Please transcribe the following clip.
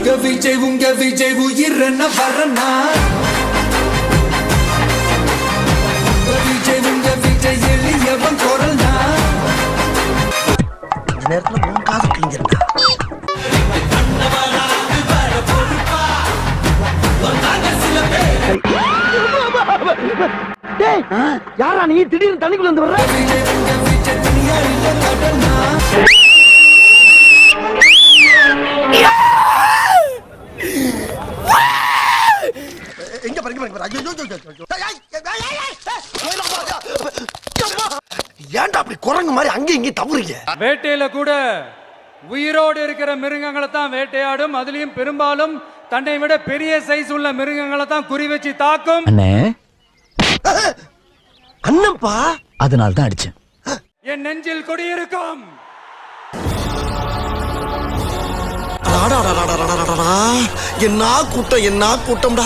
உங்க விஜய் உயிரன வரனா உங்க விஜய் எளியவன் குரல்னா நேரத்துல உன் காது கிழிஞ்சிருக்கா யாரா நீ திடீர்னு தண்ணிக்குள்ள இருந்து வர்ற உங்க விஜய் துணியா இல்ல கடனா எங்க பாருங்க ஏன்டா அப்படி குரங்கு மாதிரி அங்க இங்க தவறீங்க வேட்டையில கூட உயிரோடு இருக்கிற மிருகங்களை தான் வேட்டையாடும். அதுலயும் பெரும்பாலும் தன்னை விட பெரிய சைஸ் உள்ள மிருகங்களை தான் குறி வச்சு தாக்கும். அண்ணே அண்ணன்பா அதனால தான் அடிச்சேன். என் நெஞ்சில் குடியிருக்கும் என்ன கூட்டம்